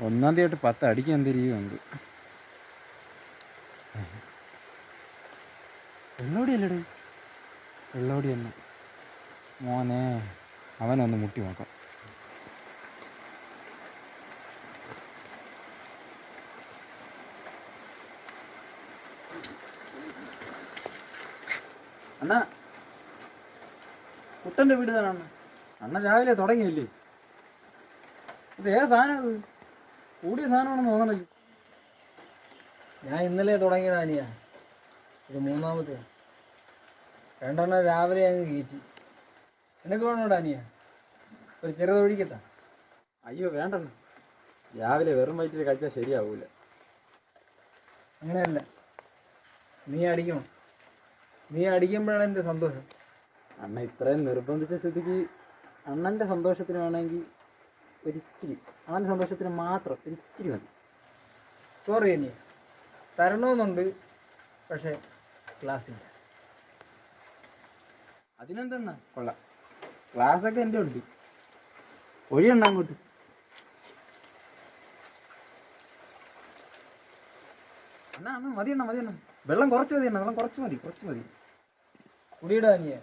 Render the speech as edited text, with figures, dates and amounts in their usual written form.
ഒന്നാം തീയതി 10 അടിക്കാൻ തിരിയുന്നുണ്ട്. വെള്ളോടി അല്ലടേ, വെള്ളോടി തന്നെ മോനെ. അവനൊന്ന് മുട്ടി നോക്കാം. അണ്ണാ, കുട്ടൻ്റെ വീട് തന്നെ അണ്ണ. അണ്ണൻ രാവിലെ തുടങ്ങിയില്ലേ? ഇത് ഏത് സാധനം? അത് കൂടിയ സാധനമാണെന്ന് തോന്നണല്ലേ? ഞാൻ ഇന്നലെ തുടങ്ങിയതാ അനിയ. ഇത് മൂന്നാമത്തെ. രണ്ടെണ്ണം രാവിലെ അങ്ങ് കയറ്റി. നിനക്ക് വേണോടാ അനിയ? ഒരു ചെറുതൊഴിക്കട്ടാ? അയ്യോ വേണ്ടണ്ണ, രാവിലെ വെറും വയറ്റിൽ കഴിച്ചാൽ ശരിയാവൂല. അങ്ങനെയല്ല, നീ അടിക്കണം. നീ അടിക്കുമ്പോഴാണ് എൻ്റെ സന്തോഷം. അണ്ണ ഇത്രയും നിർബന്ധിച്ച സ്ഥിതിക്ക് അണ്ണൻ്റെ സന്തോഷത്തിന് വേണമെങ്കിൽ ഒരിച്ചിരി, അവൻ്റെ സന്തോഷത്തിന് മാത്രം ഒരിച്ചിരി മതി. സോറി അനിയ, തരണമെന്നുണ്ട്, പക്ഷേ ക്ലാസ്സില്ല. അതിനെന്തെന്നാ, കൊള്ളാം. ക്ലാസ്സൊക്കെ എൻ്റെ ഉണ്ട്. ഒഴിയണ്ണ അങ്ങോട്ട്. അണ്ണാ അണ്ണ മതി അണ്ണ, മതി അണ്ണ. വെള്ളം കുറച്ച് മതി അണ്ണ, വെള്ളം കുറച്ച് മതി, കുറച്ച് മതി. കുടിയിടാ അനിയ.